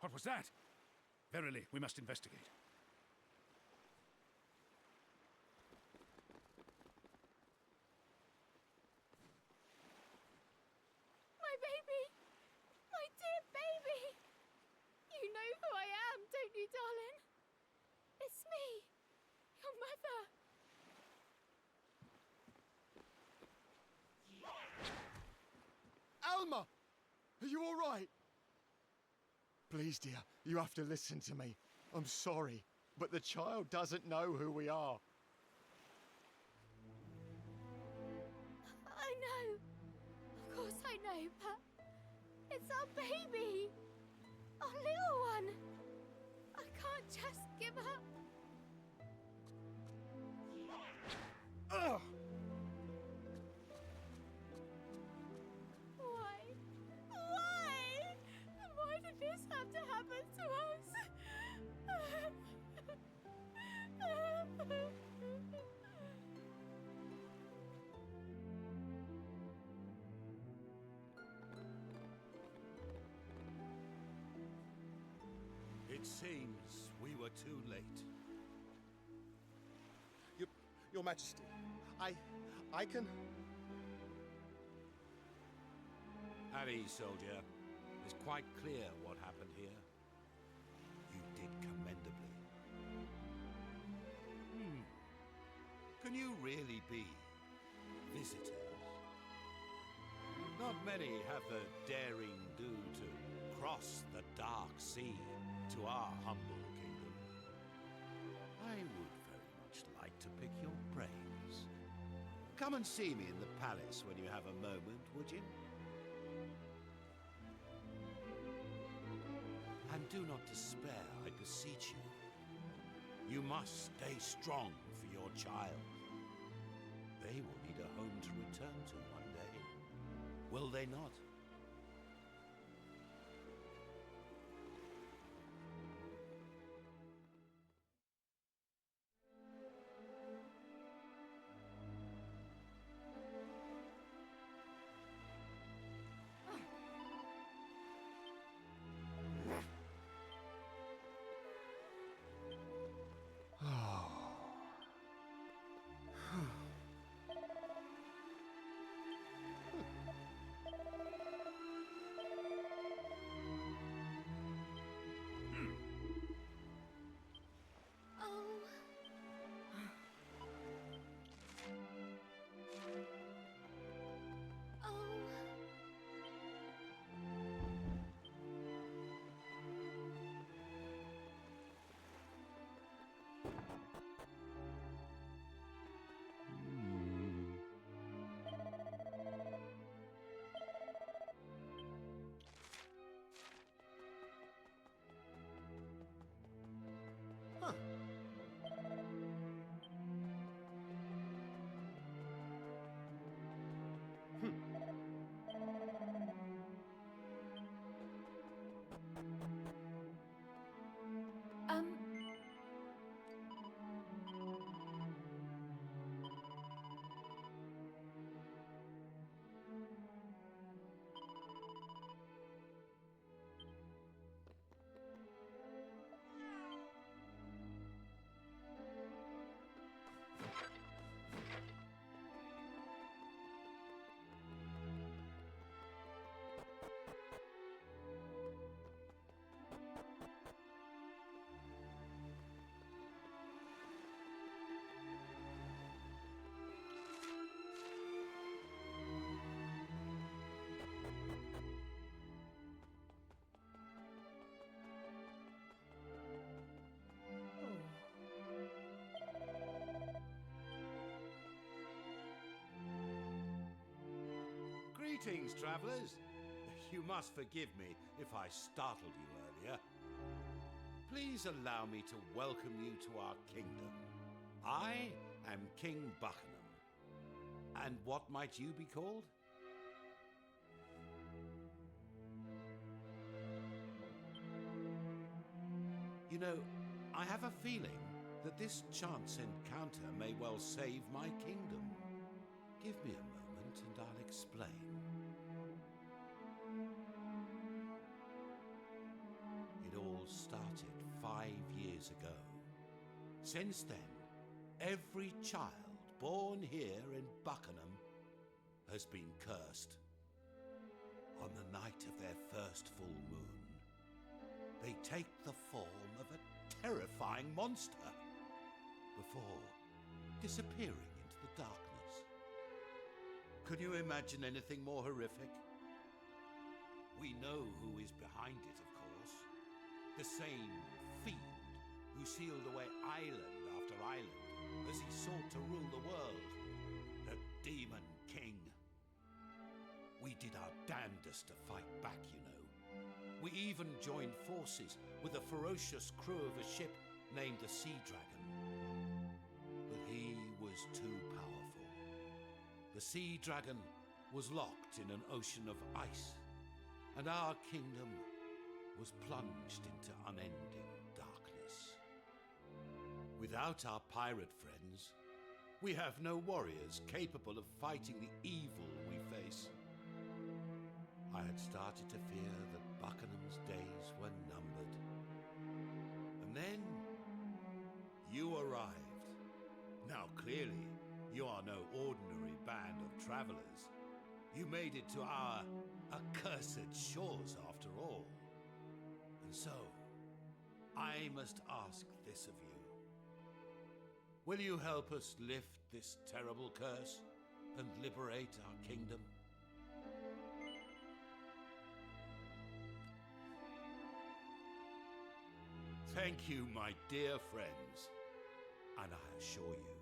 What was that? Verily, we must investigate. My baby! My dear baby! You know who I am, don't you, darling? It's me, your mother. Alma! Are you all right? Please, dear, you have to listen to me. I'm sorry, but the child doesn't know who we are. I know. Of course I know, but it's our baby. Our little one. I can't just give up. Ugh! Why? Why? Why did this have to happen to us? It seems we were too late. Your Majesty, I can... At ease, soldier. It's quite clear what happened here. You did commendably. Can you really be visitors? Not many have the daring do to cross the dark sea to our humble kingdom. I would very much like to pick your brains. Come and see me in the palace when you have a moment, would you? And do not despair, I beseech you. You must stay strong for your child. They will need a home to return to one day. Will they not? Greetings, travellers. You must forgive me if I startled you earlier. Please allow me to welcome you to our kingdom. I am King Buckingham. And what might you be called? You know, I have a feeling that this chance encounter may well save my kingdom. Give me a moment and I'll explain. It all Since then, every child born here in Buckingham has been cursed. On the night of their first full moon, they take the form of a terrifying monster before disappearing into the darkness. Can you imagine anything more horrific? We know who is behind it, of course. The same fiend who sealed away island after island as he sought to rule the world. The Demon King. We did our damnedest to fight back, you know. We even joined forces with a ferocious crew of a ship named the Sea Dragon. But he was too powerful. The Sea Dragon was locked in an ocean of ice, and our kingdom was plunged into unending darkness. Without our pirate friends, we have no warriors capable of fighting the evil we face. I had started to fear that Buckingham's days were numbered. And then you arrived. Now clearly, you are no ordinary band of travelers. You made it to our accursed shores after all. And so, I must ask this of you. Will you help us lift this terrible curse and liberate our kingdom? Thank you, my dear friends. And I assure you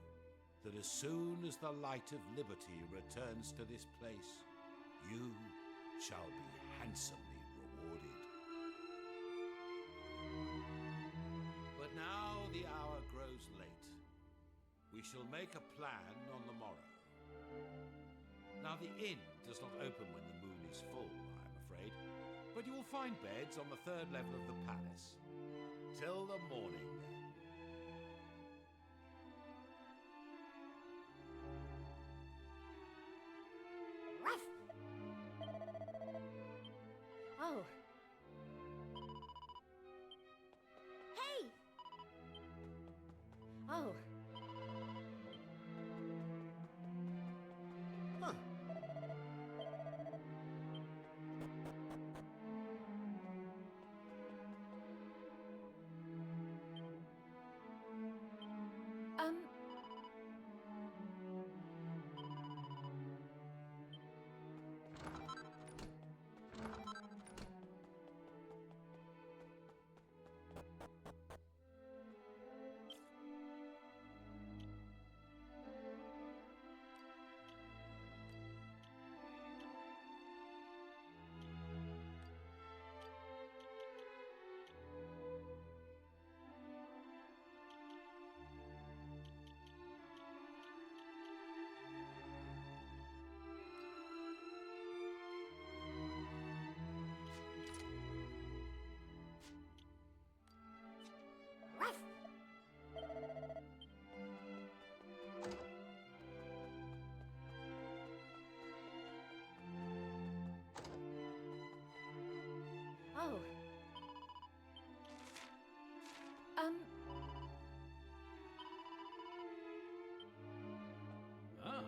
that as soon as the light of liberty returns to this place, you shall be handsomely rewarded. But now the hour grows late. We shall make a plan on the morrow. Now the inn does not open when the moon is full, I am afraid, but you will find beds on the third level of the palace. Till the morning, then. Oh. Hey! Oh. Huh. Um. Oh. Ah. Ah.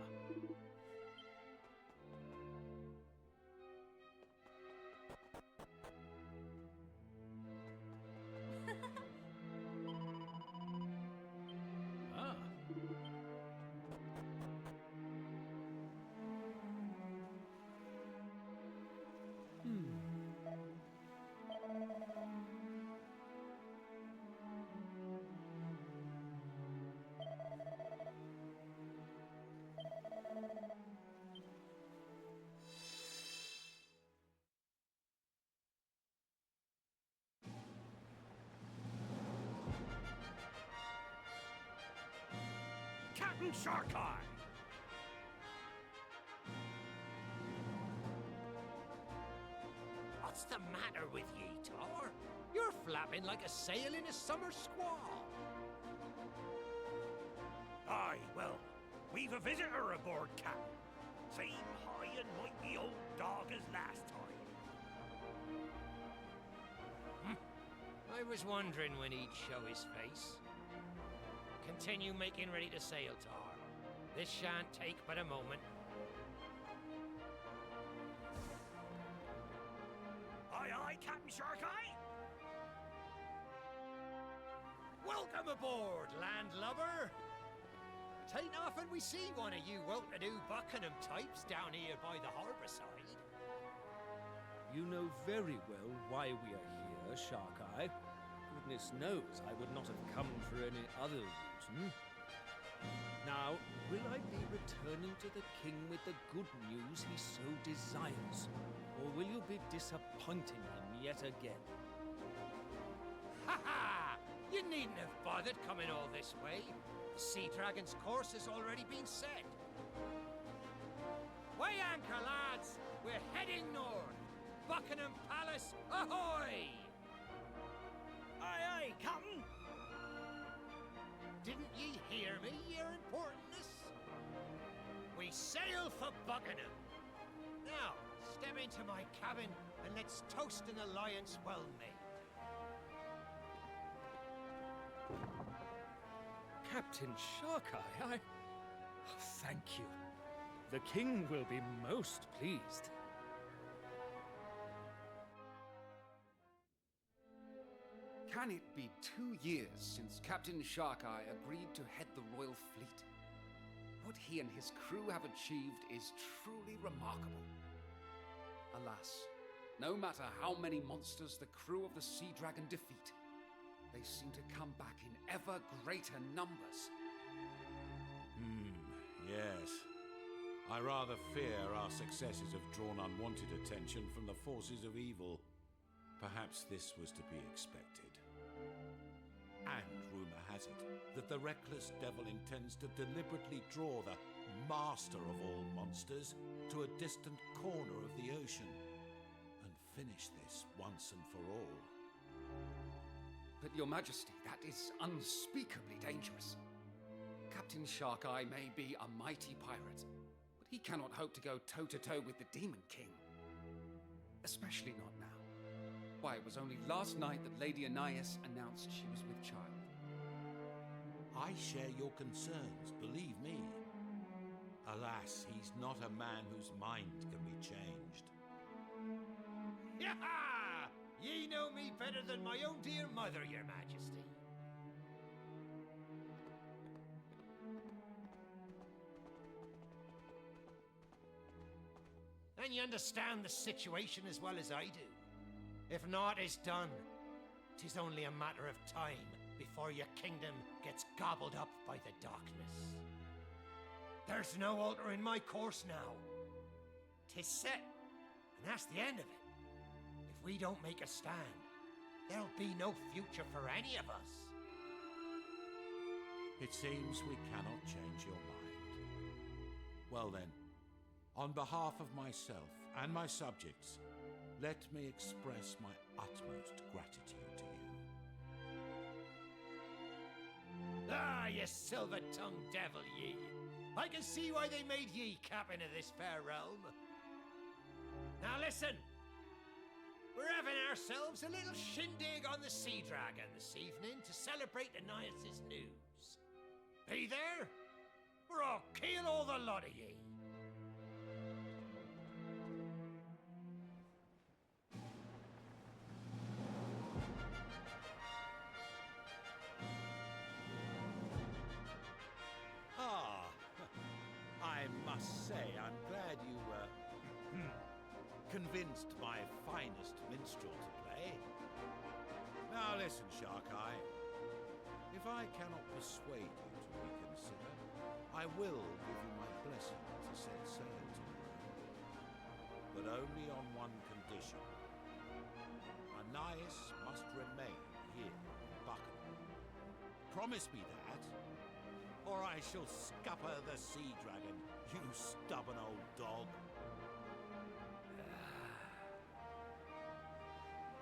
Captain Sharkeye! What's the matter with ye, Tor? You're flapping like a sail in a summer squall. Aye, well, we've a visitor aboard, Cap. Same high and mighty old dog as last time. I was wondering when he'd show his face. Continue making ready to sail, Tar. This shan't take but a moment. Aye, aye, Captain Sharkeye. Welcome aboard, landlubber! Tain't often we see one of you well-to-do Buckingham types down here by the harbour side. You know very well why we are here, Sharkeye. Goodness knows I would not have come for any other reason. Now, will I be returning to the king with the good news he so desires? Or will you be disappointing him yet again? Ha ha! You needn't have bothered coming all this way. The Sea Dragon's course has already been set. Weigh anchor, lads! We're heading north! Buckingham Palace, ahoy! Aye, aye, Captain. Didn't ye hear me, your importantness? We sail for Buckingham. Now, step into my cabin and let's toast an alliance well made. Captain Sharkeye, I... Thank you. The king will be most pleased. Can it be 2 years since Captain Sharkeye agreed to head the royal fleet? What he and his crew have achieved is truly remarkable. Alas, no matter how many monsters the crew of the Sea Dragon defeat, they seem to come back in ever greater numbers. Yes. I rather fear our successes have drawn unwanted attention from the forces of evil. Perhaps this was to be expected. And rumor has it that the reckless devil intends to deliberately draw the master of all monsters to a distant corner of the ocean and finish this once and for all. But Your Majesty, that is unspeakably dangerous. Captain Sharkeye may be a mighty pirate, but he cannot hope to go toe-to-toe with the Demon King. Especially not now. Why, it was only last night that Lady Anais announced she was with child. I share your concerns, believe me. Alas, he's not a man whose mind can be changed. Yaha! Ye know me better than my own dear mother, your majesty. And you understand the situation as well as I do. If naught is done, 'tis only a matter of time before your kingdom gets gobbled up by the darkness. There's no altering my course now. 'Tis set, and that's the end of it. If we don't make a stand, there'll be no future for any of us. It seems we cannot change your mind. Well then, on behalf of myself and my subjects, let me express my utmost gratitude to you. Ah, ye silver-tongued devil, ye! I can see why they made ye captain of this fair realm. Now listen! We're having ourselves a little shindig on the Sea Dragon this evening to celebrate Anais' news. Be there, or I'll kill all the lot of ye. I must say, I'm glad you, convinced my finest minstrel to play. Now listen, Sharkeye. If I cannot persuade you to reconsider, I will give you my blessing to set sail tomorrow. But only on one condition. Anais must remain here in Buckingham. Promise me that, or I shall scupper the Sea Dragon, you stubborn old dog.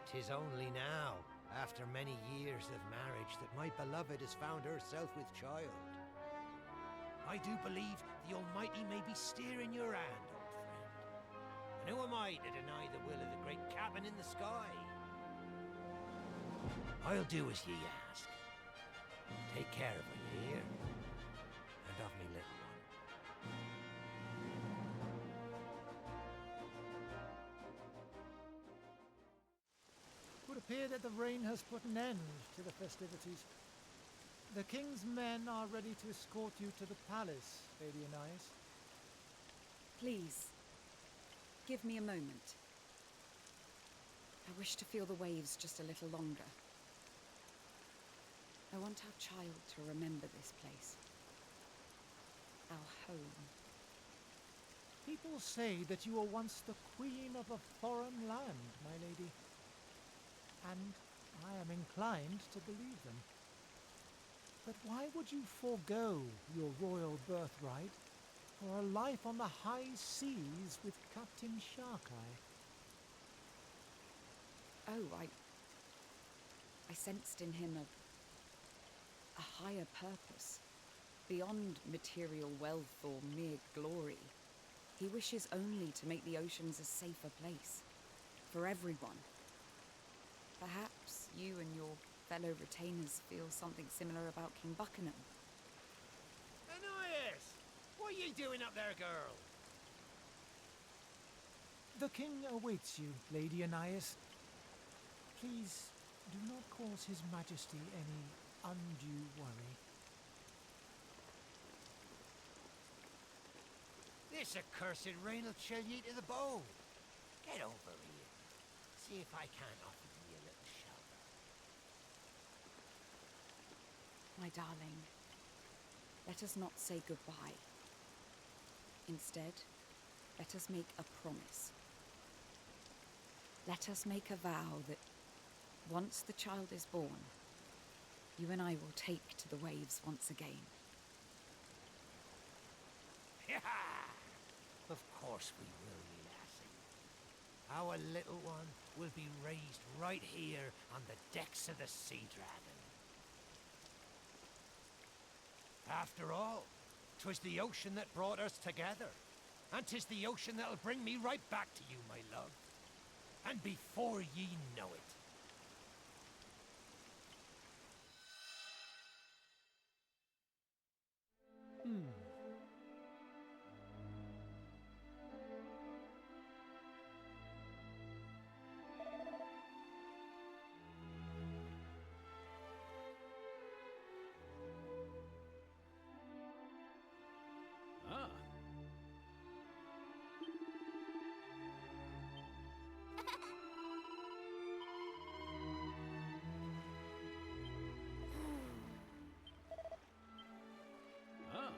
'Tis only now, after many years of marriage, that my beloved has found herself with child. I do believe the Almighty may be steering your hand, old friend. And who am I to deny the will of the great cabin in the sky? I'll do as ye ask. Take care of her, you hear? And of me little one. It would appear that the rain has put an end to the festivities. The king's men are ready to escort you to the palace, Lady Anais. Please, give me a moment. I wish to feel the waves just a little longer. I want our child to remember this place. Our home. People say that you were once the queen of a foreign land, my lady. And I am inclined to believe them. But why would you forego your royal birthright for a life on the high seas with Captain Sharkeye? Oh, I sensed in him a higher purpose, beyond material wealth or mere glory. He wishes only to make the oceans a safer place, for everyone. Perhaps you and your fellow retainers feel something similar about King Buckingham. Anais! What are you doing up there, girl? The king awaits you, Lady Anais. Please do not cause His Majesty any undue worry. This accursed rain will chill ye to the bone. Get over here. See if I can't offer you a little shelter. My darling, let us not say goodbye. Instead, let us make a promise. Let us make a vow that once the child is born, you and I will take to the waves once again. Of course we will, ye lassie. Our little one will be raised right here on the decks of the Sea Dragon. After all, 'twas the ocean that brought us together. And 'tis the ocean that'll bring me right back to you, my love. And before ye know it. Ah. Ah.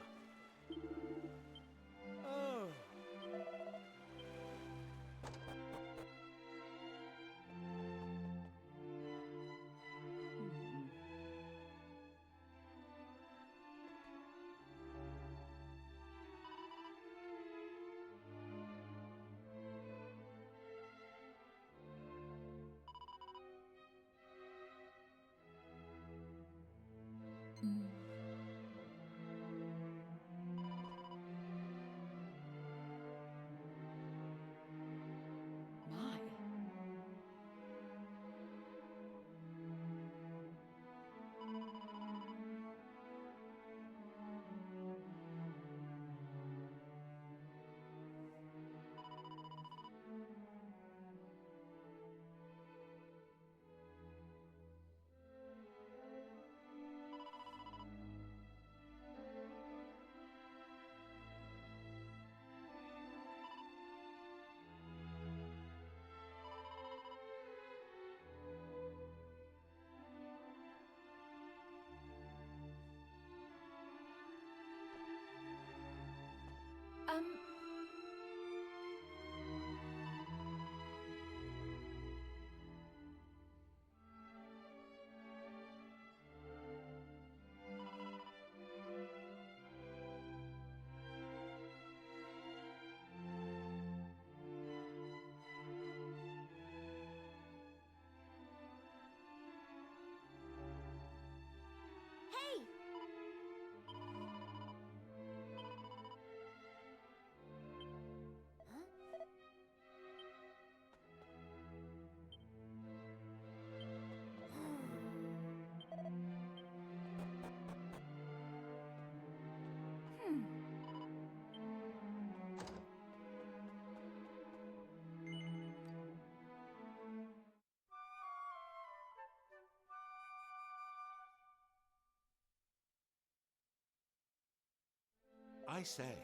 I say.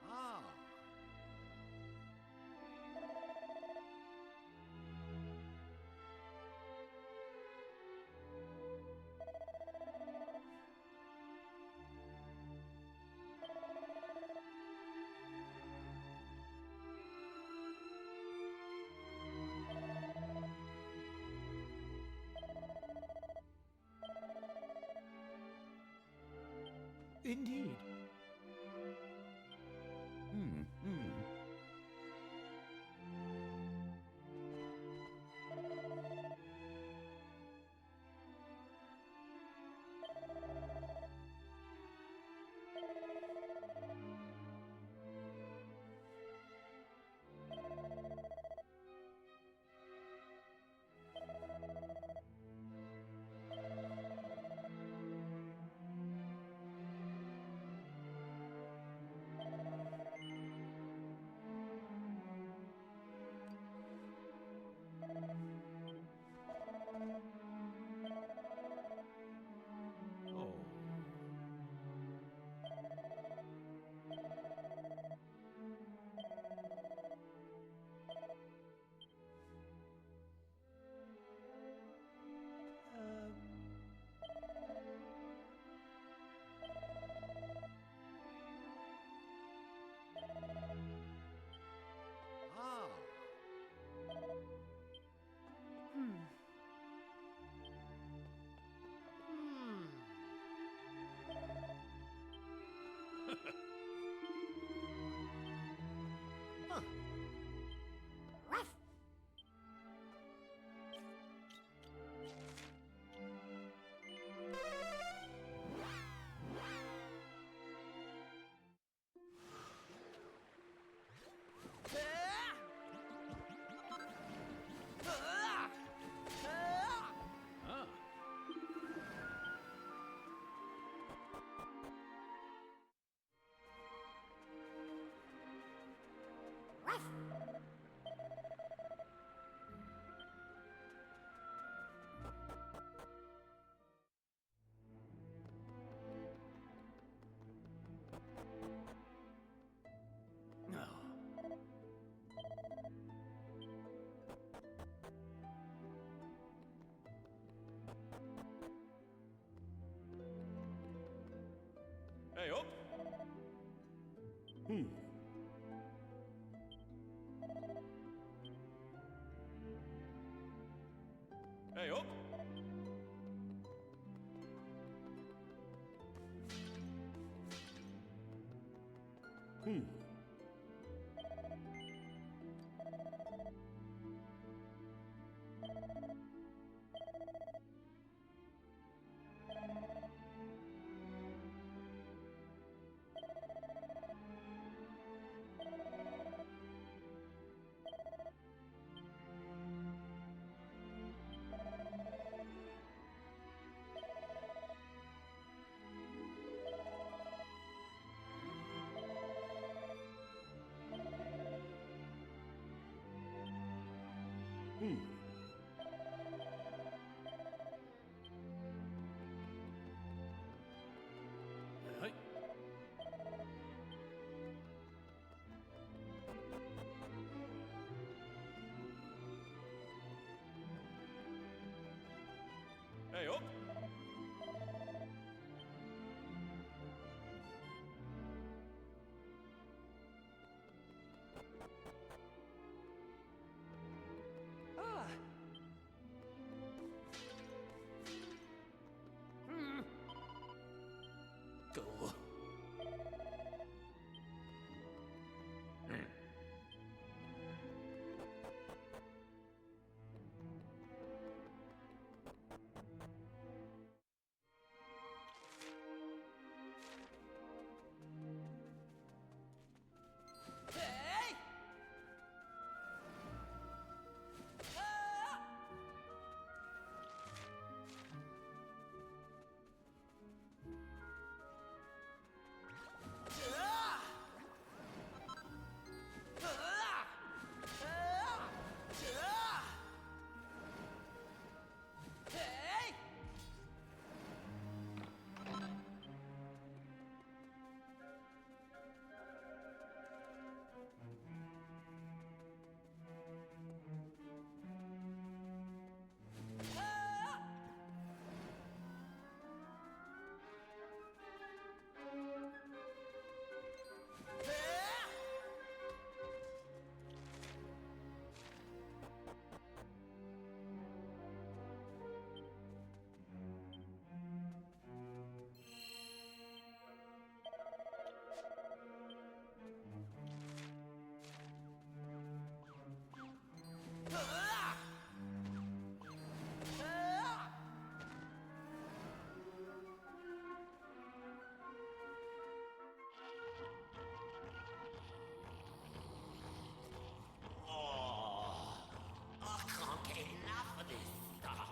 Ah. Indeed. Oh. Ah. Ah. Hey, up! Hey, up! Oh, I can't get enough of this stuff.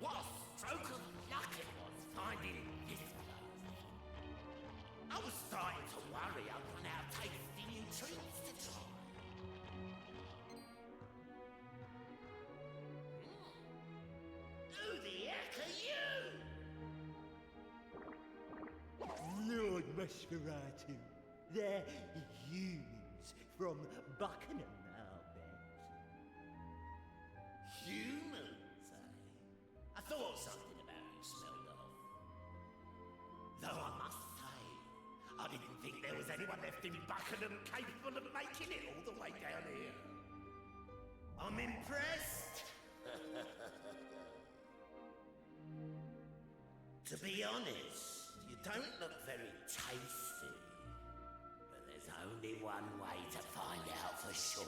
What a stroke of luck it was finding this place. I was starting to worry I'd run out of tasty new treats to try. Who the heck are you? Lord Nosferatu, they're humans from Buckingham, I'll bet. Humans, eh? I thought something about you smelled off. Though I must say, I didn't think there was anyone left in Buckingham capable of making it all the way down here. I'm impressed. To be honest, you don't look very tasty. But there's only one way to find out for sure.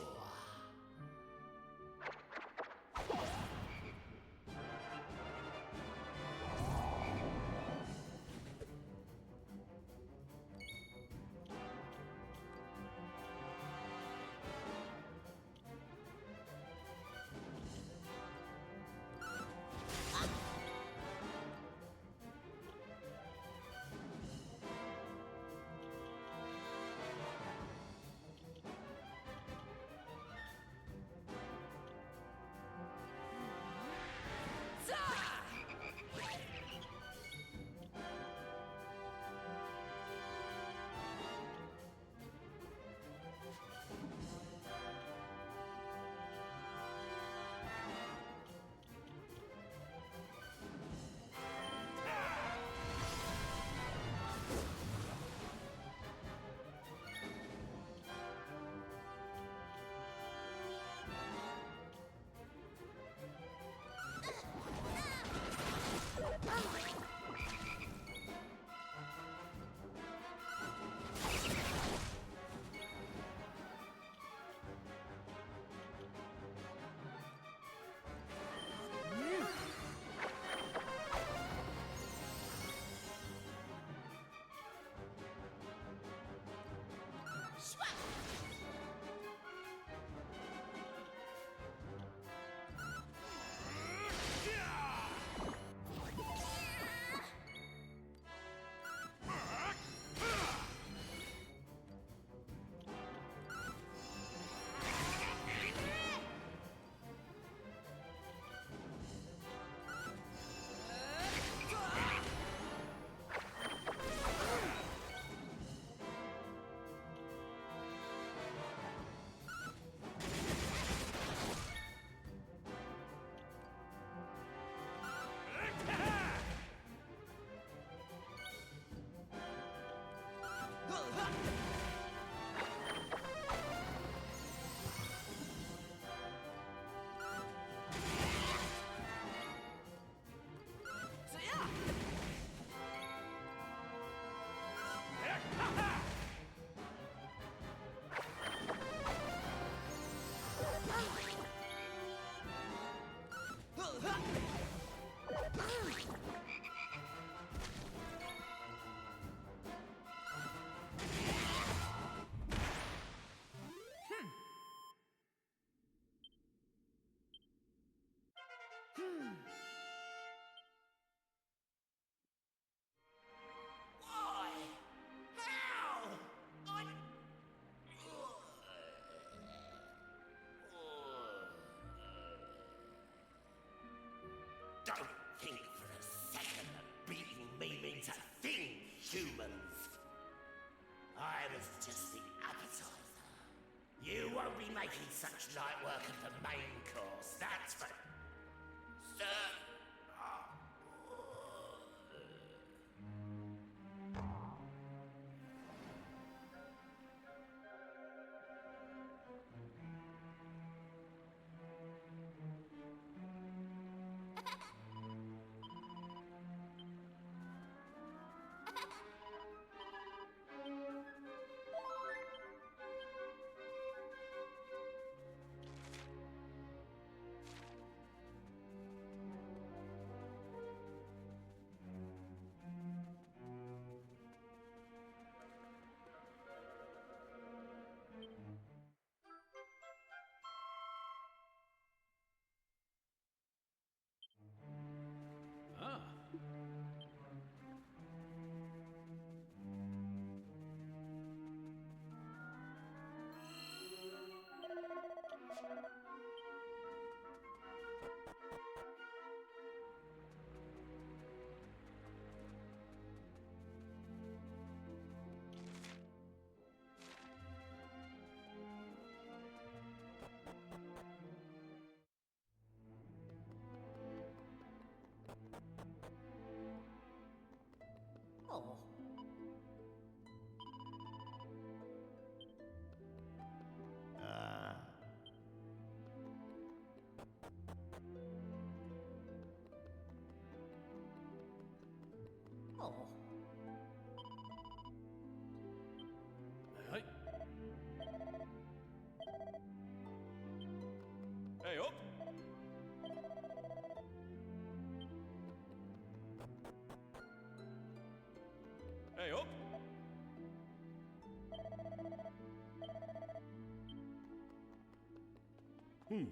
Why? How? Don't think for a second that beating me means a thing, humans. I was just the appetizer. You won't be making such light work of the main course, that's for certain. Hey.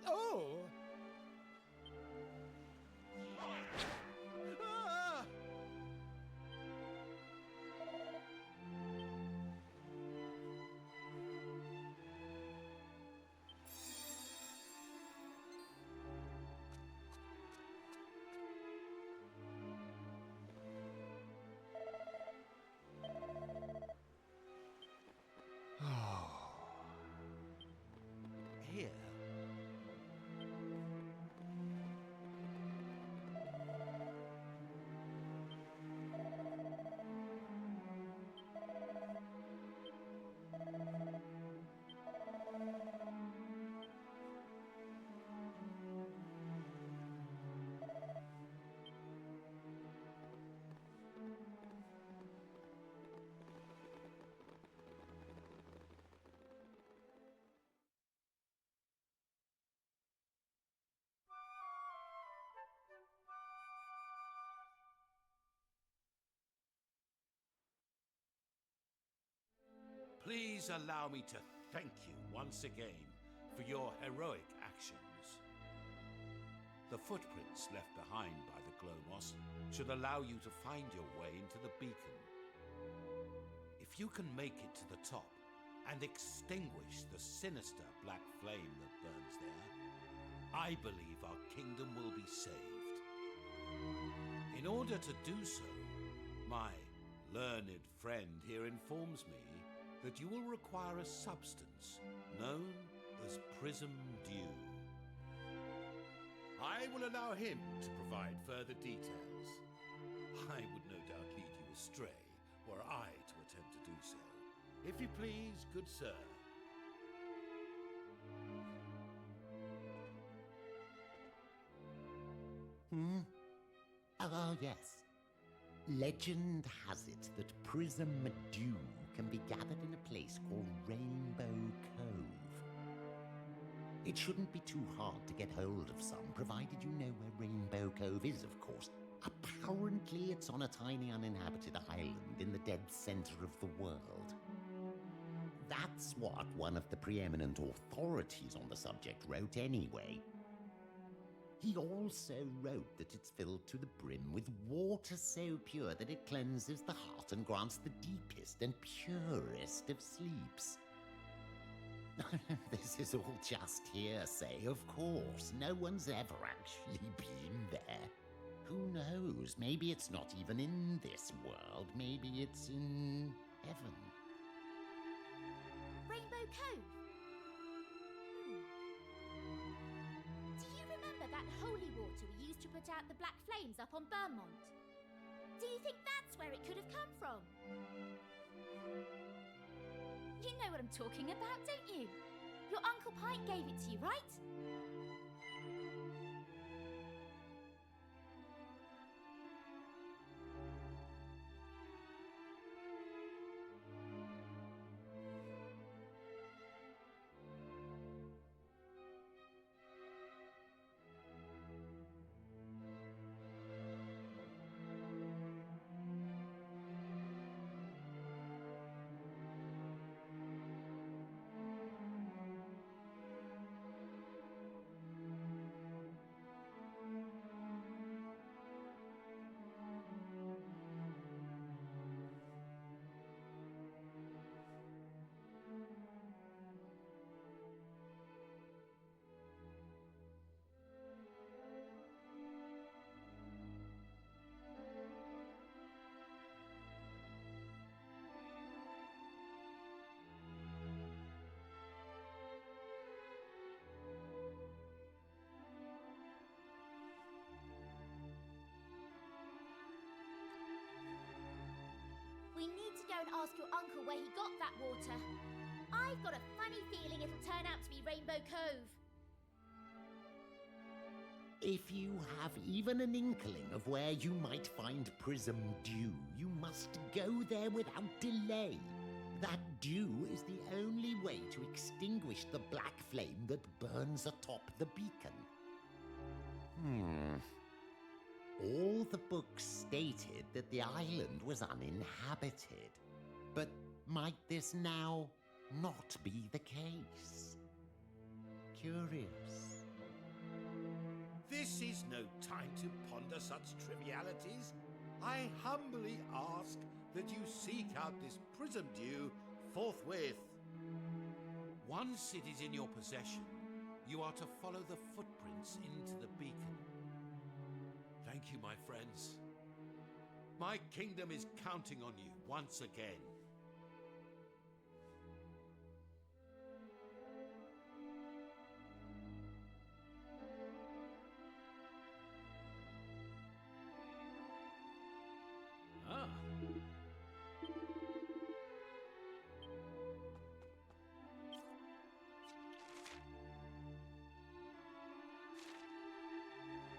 Oh! Ah! Here. Please allow me to thank you once again for your heroic actions. The footprints left behind by the Glomos should allow you to find your way into the beacon. If you can make it to the top and extinguish the sinister black flame that burns there, I believe our kingdom will be saved. In order to do so, my learned friend here informs me that you will require a substance known as prism dew. I will allow him to provide further details. I would no doubt lead you astray were I to attempt to do so. If you please, good sir. Oh, yes. Legend has it that prism dew can be gathered in a place called Rainbow Cove. It shouldn't be too hard to get hold of some, provided you know where Rainbow Cove is, of course. Apparently, it's on a tiny uninhabited island in the dead center of the world. That's what one of the preeminent authorities on the subject wrote anyway. He also wrote that it's filled to the brim with water so pure that it cleanses the heart and grants the deepest and purest of sleeps. This is all just hearsay, of course. No one's ever actually been there. Who knows? Maybe it's not even in this world. Maybe it's in heaven. Rainbow Cove. Do you remember that holy water we used to put out the black flames up on Vermont? Do you think that's where it could have come from? You know what I'm talking about, don't you? Your Uncle Pike gave it to you, right? need to go and ask your uncle where he got that water. I've got a funny feeling it'll turn out to be Rainbow Cove. If you have even an inkling of where you might find Prism Dew, you must go there without delay. That dew is the only way to extinguish the black flame that burns atop the beacon. All the books stated that the island was uninhabited. But might this now not be the case? Curious. This is no time to ponder such trivialities. I humbly ask that you seek out this prism dew forthwith. Once it is in your possession, you are to follow the footprints into the beacon. Thank you, my friends. My kingdom is counting on you once again.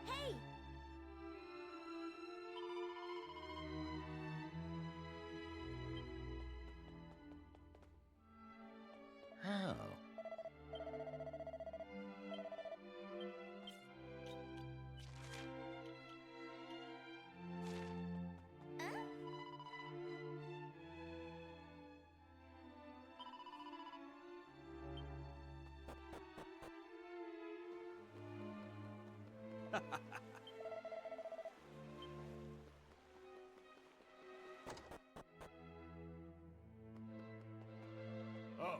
Hey! Oh. Oh.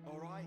All right.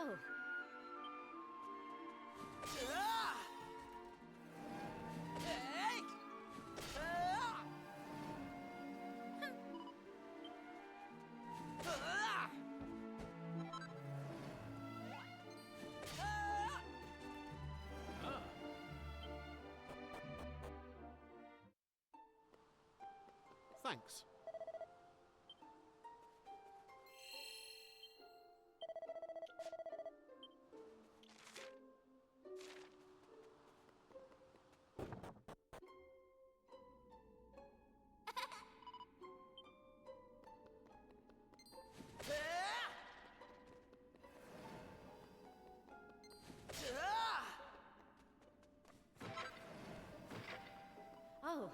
Oh. Thanks. Oh.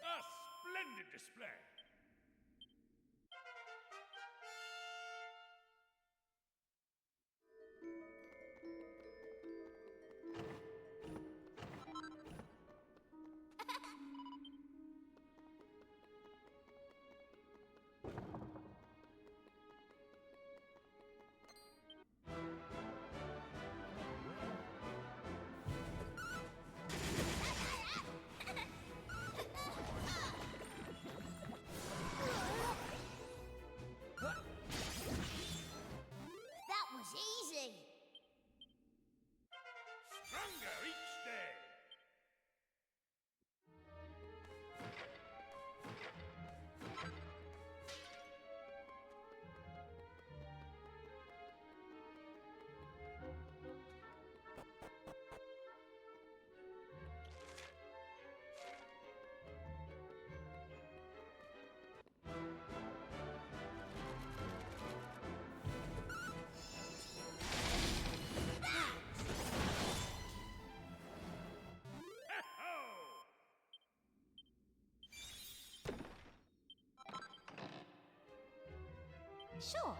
A splendid display. That was easy. Stronger each day. Ho-ho! Sure.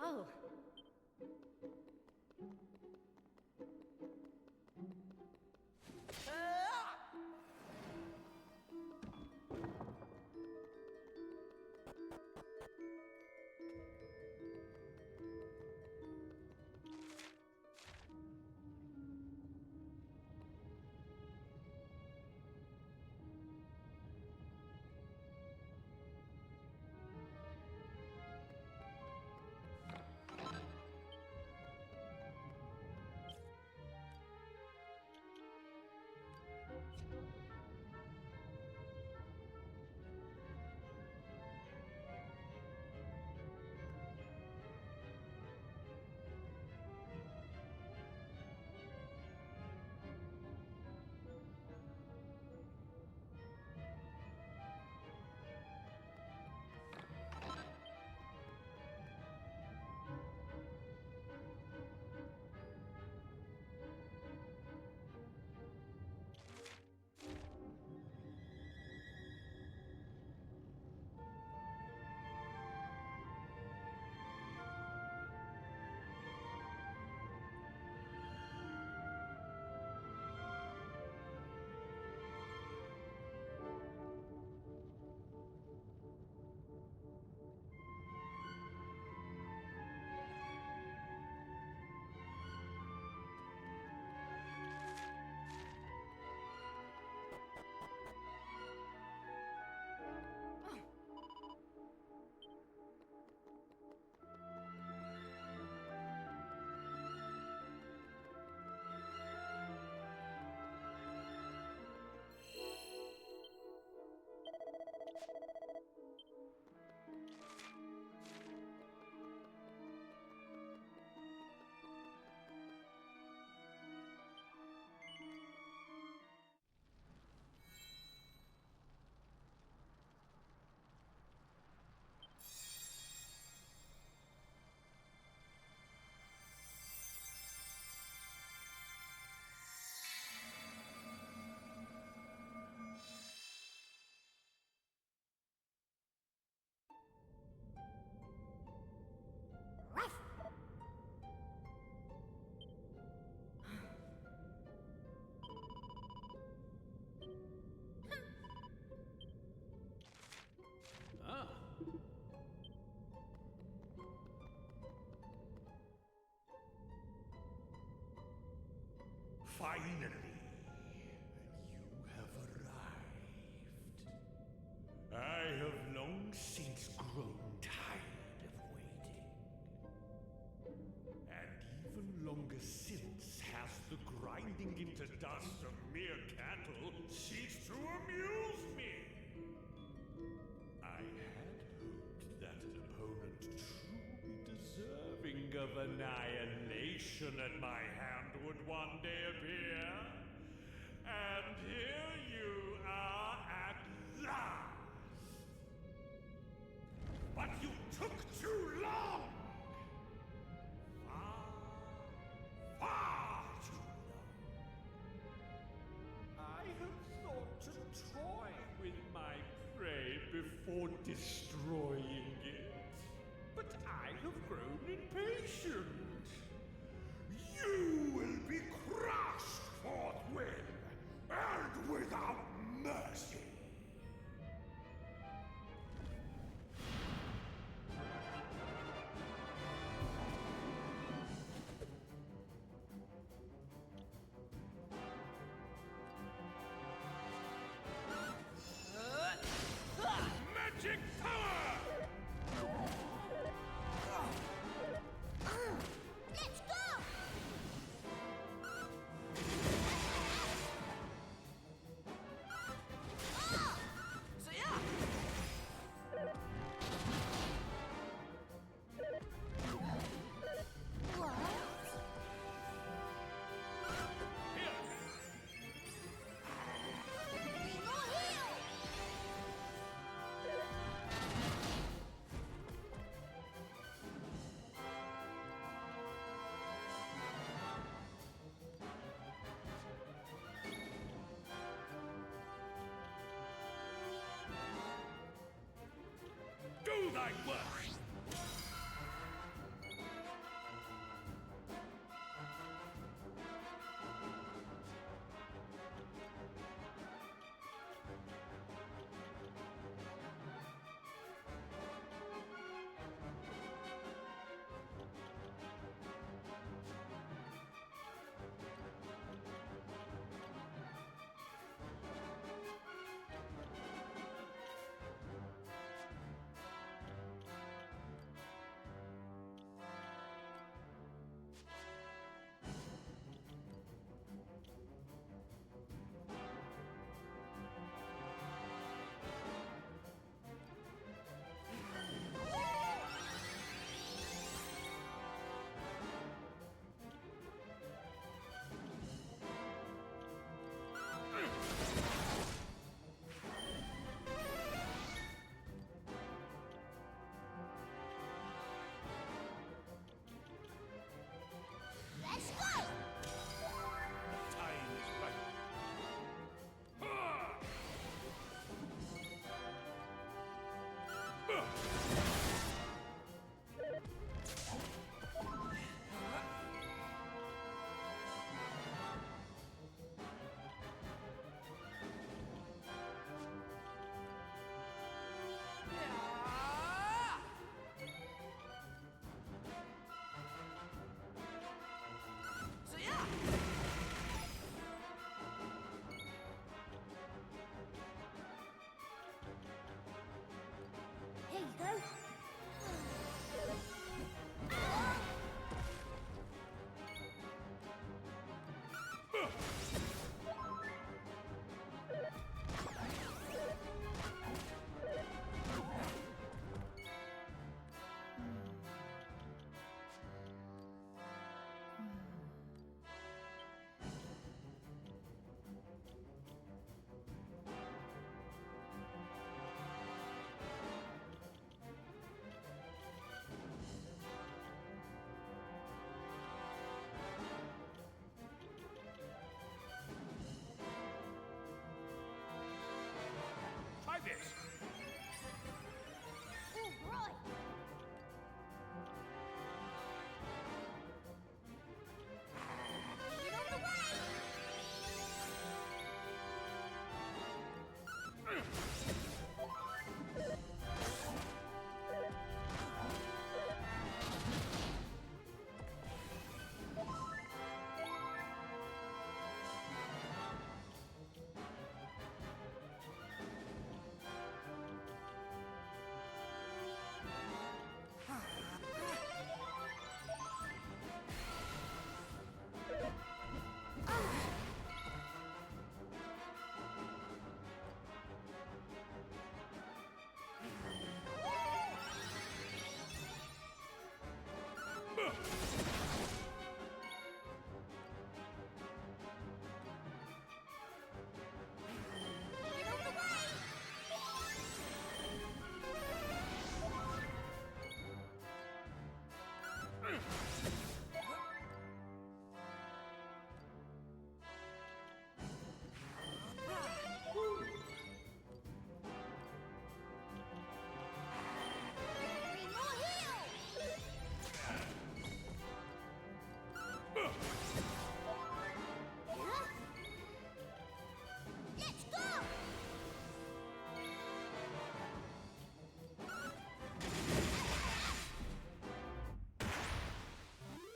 Oh. Ah. Finally, you have arrived. I have long since grown tired of waiting. And even longer since has the grinding into dust of mere cattle ceased to amuse me. I had hoped that an opponent truly deserving of annihilation at my hand would one day appear. And here you are at last. But you took too long! Far too long. I have thought to toy with my prey before destroying it. But I have grown impatient. You will be crushed forthwith and without mercy. Magic power! Let's go! So yeah. Do thy worst!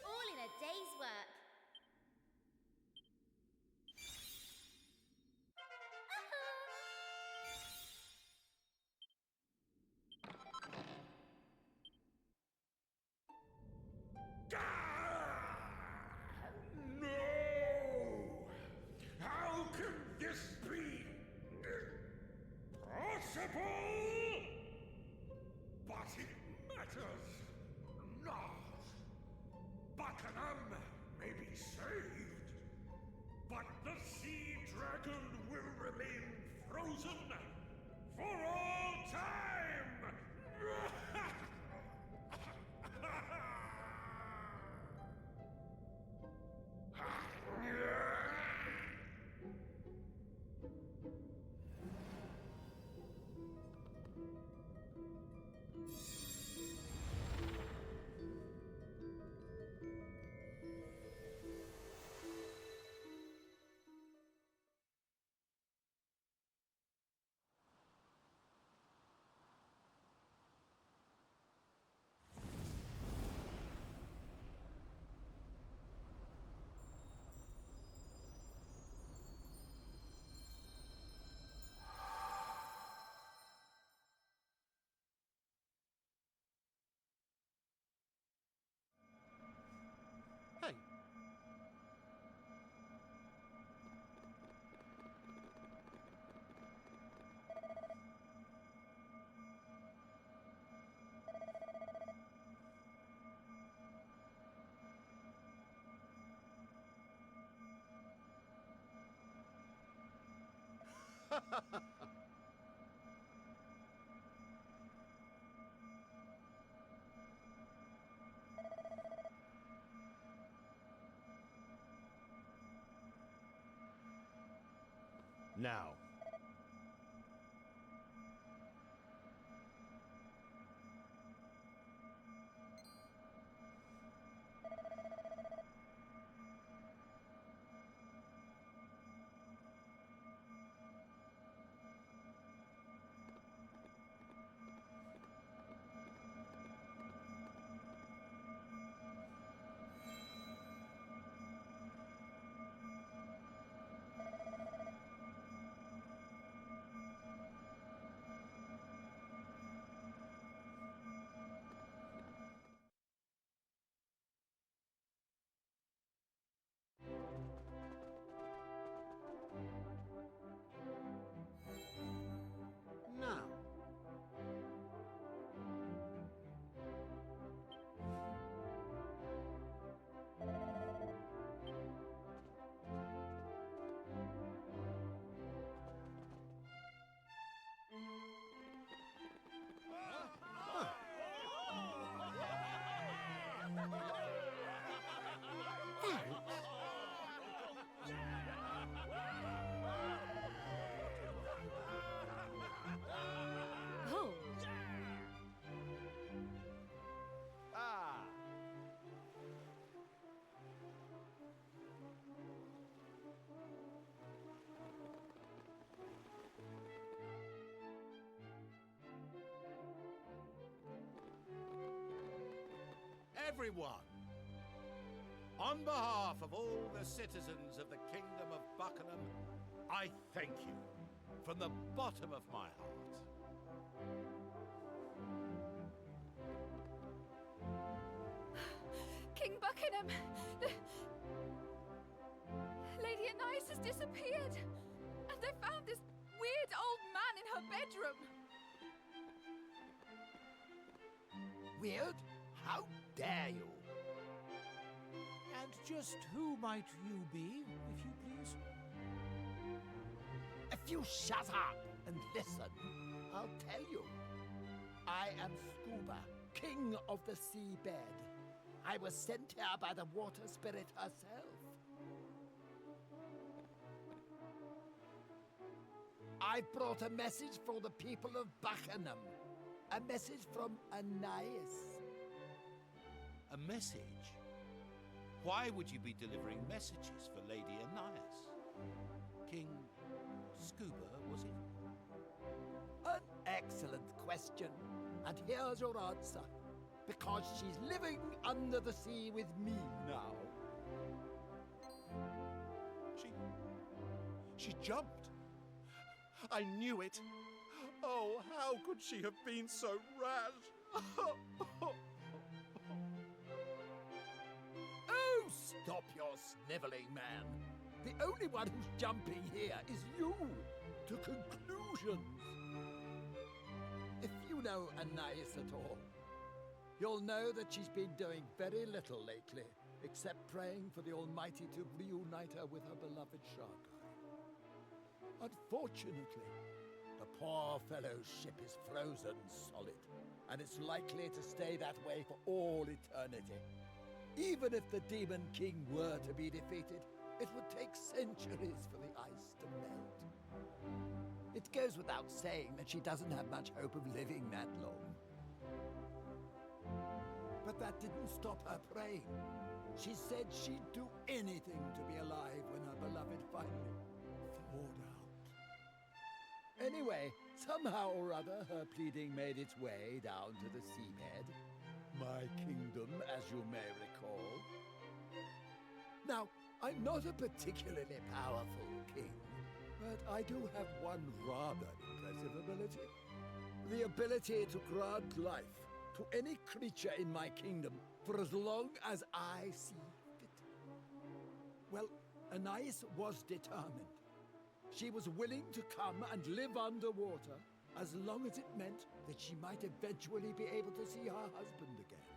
All in a day's work. No! How can this be possible? But it matters not. Buckingham may be saved, but the sea dragon will remain frozen for all time! Hey, Now, Now, Oh, ah, Everyone, on behalf of all the citizens of the Kingdom of Buckingham, I thank you from the bottom of my heart. King Buckingham! Lady Anais has disappeared! And they found this weird old man in her bedroom! Weird? How dare you? And just who might you be, if you please? If you shut up and listen, I'll tell you. I am Scuba, king of the seabed. I was sent here by the water spirit herself. I brought a message for the people of Buckingham. A message from Anais. A message? Why would you be delivering messages for Lady Anais? King Scuba, was it? An excellent question. And here's your answer. Because she's living under the sea with me now. She jumped. I knew it. Oh, how could she have been so rash? Oh, stop your snivelling, man. The only one who's jumping here is you. To conclusions. If you know Anais at all, you'll know that she's been doing very little lately, except praying for the Almighty to reunite her with her beloved Shark Eye. Unfortunately, the poor fellow's ship is frozen solid, and it's likely to stay that way for all eternity. Even if the Demon King were to be defeated, it would take centuries for the ice to melt. It goes without saying that she doesn't have much hope of living that long. But that didn't stop her praying. She said she'd do anything to be alive when her beloved finally thawed out. Anyway, somehow or other, her pleading made its way down to the seabed. My kingdom, as you may recall. Now, I'm not a particularly powerful king, but I do have one rather impressive ability. The ability to grant life to any creature in my kingdom for as long as I see fit. Well, Anais was determined. She was willing to come and live underwater as long as it meant that she might eventually be able to see her husband again.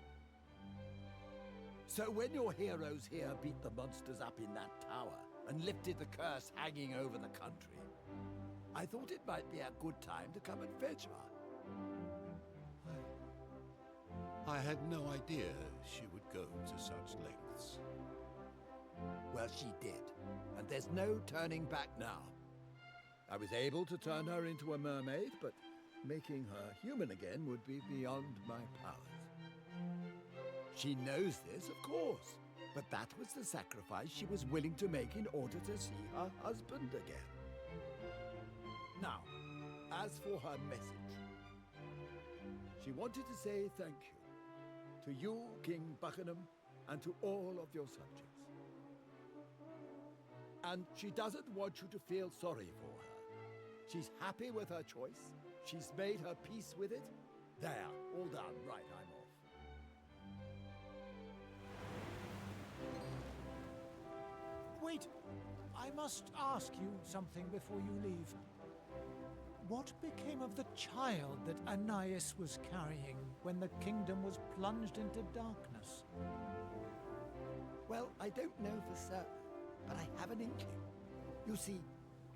So when your heroes here beat the monsters up in that tower and lifted the curse hanging over the country, I thought it might be a good time to come and fetch her. I had no idea she would go to such lengths. Well, she did, and there's no turning back now. I was able to turn her into a mermaid, but making her human again would be beyond my powers. She knows this, of course, but that was the sacrifice she was willing to make in order to see her husband again. Now, as for her message, she wanted to say thank you to you, King Buckingham, and to all of your subjects. And she doesn't want you to feel sorry for her. She's happy with her choice. She's made her peace with it. There, all done. Right, I'm off. Wait, I must ask you something before you leave. What became of the child that Anais was carrying when the kingdom was plunged into darkness? Well, I don't know for certain, but I have an inkling. You see,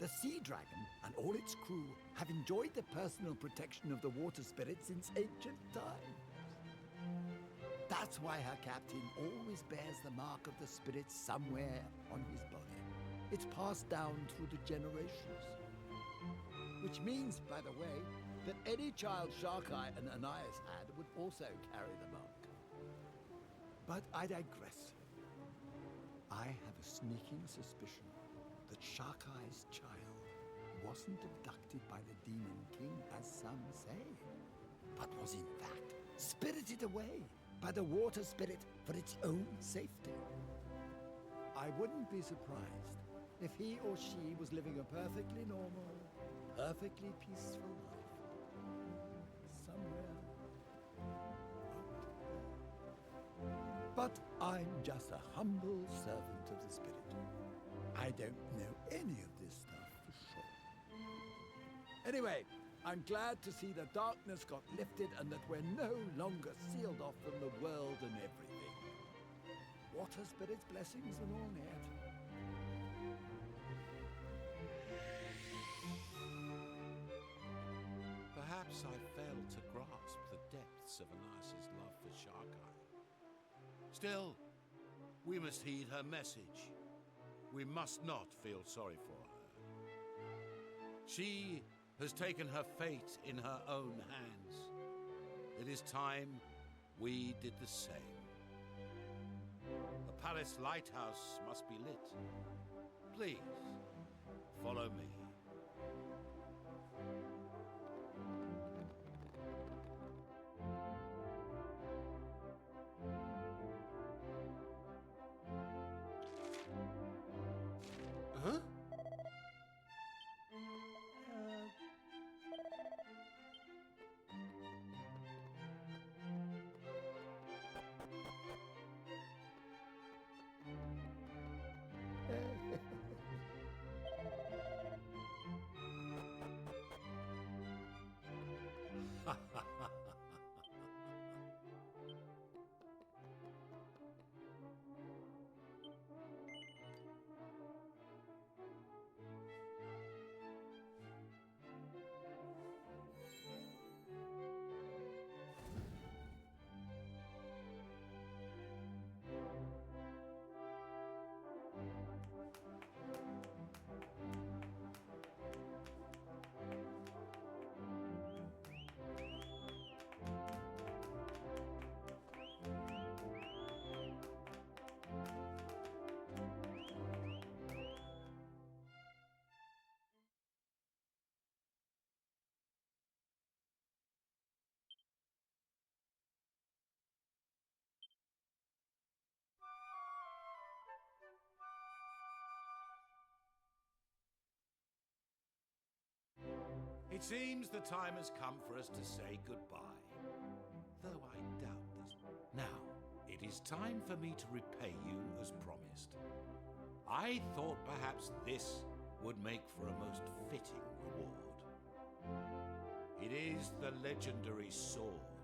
the Sea Dragon and all its crew have enjoyed the personal protection of the water spirit since ancient times. That's why her captain always bears the mark of the spirit somewhere on his body. It's passed down through the generations. Which means, by the way, that any child Shark-Eye and Anais had would also carry the mark. But I digress. I have a sneaking suspicion that Shark-Eye's child wasn't abducted by the Demon King, as some say, but was in fact spirited away by the water spirit for its own safety. I wouldn't be surprised if he or she was living a perfectly normal, perfectly peaceful life somewhere out there. But I'm just a humble servant of the spirit. I don't know any of this stuff for sure. Anyway, I'm glad to see the darkness got lifted and that we're no longer sealed off from the world and everything. What water spirit's blessings and all that. Perhaps I failed to grasp the depths of Anais' love for Sharkai. Still, we must heed her message. We must not feel sorry for her. She has taken her fate in her own hands. It is time we did the same. The palace lighthouse must be lit. Please, follow me. Huh? It seems the time has come for us to say goodbye, though I doubt this. Now, it is time for me to repay you as promised. I thought perhaps this would make for a most fitting reward. It is the legendary sword,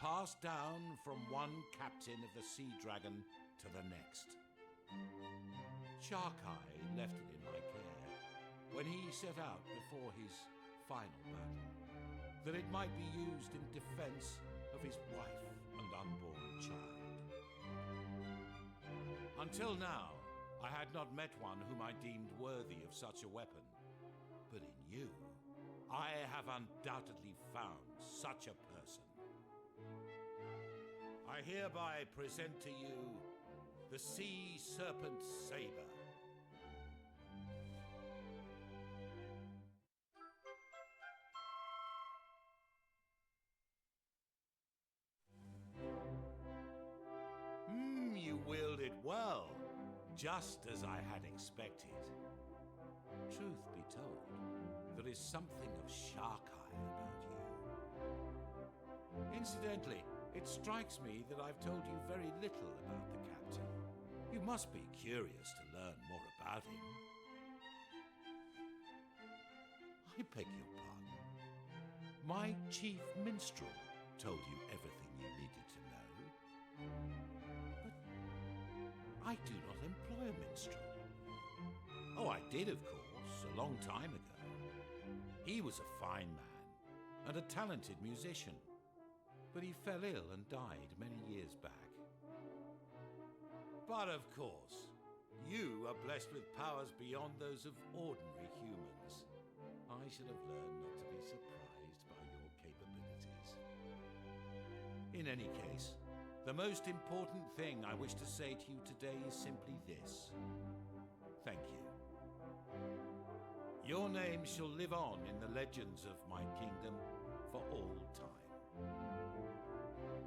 passed down from one captain of the Sea Dragon to the next. Sharkai left it in my care when he set out before his final battle, that it might be used in defense of his wife and unborn child. Until now, I had not met one whom I deemed worthy of such a weapon. But in you, I have undoubtedly found such a person. I hereby present to you the Sea Serpent Saber. You wield it well, just as I had expected. Truth be told, there is something of Sharkai about you. Incidentally, it strikes me that I've told you very little about the captain. You must be curious to learn more about him. I beg your pardon. My chief minstrel told you everything you needed to know. I do not employ a minstrel. Oh, I did, of course, a long time ago. He was a fine man and a talented musician, but he fell ill and died many years back. But of course, you are blessed with powers beyond those of ordinary humans. I should have learned not to be surprised by your capabilities. In any case, the most important thing I wish to say to you today is simply this. Thank you. Your name shall live on in the legends of my kingdom for all time.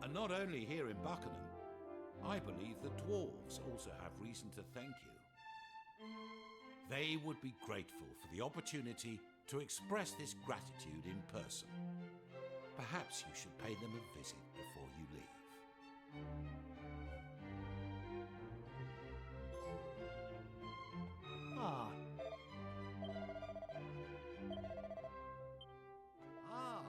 And not only here in Buckingham, I believe the dwarves also have reason to thank you. They would be grateful for the opportunity to express this gratitude in person. Perhaps you should pay them a visit before you leave. Ah. Ah.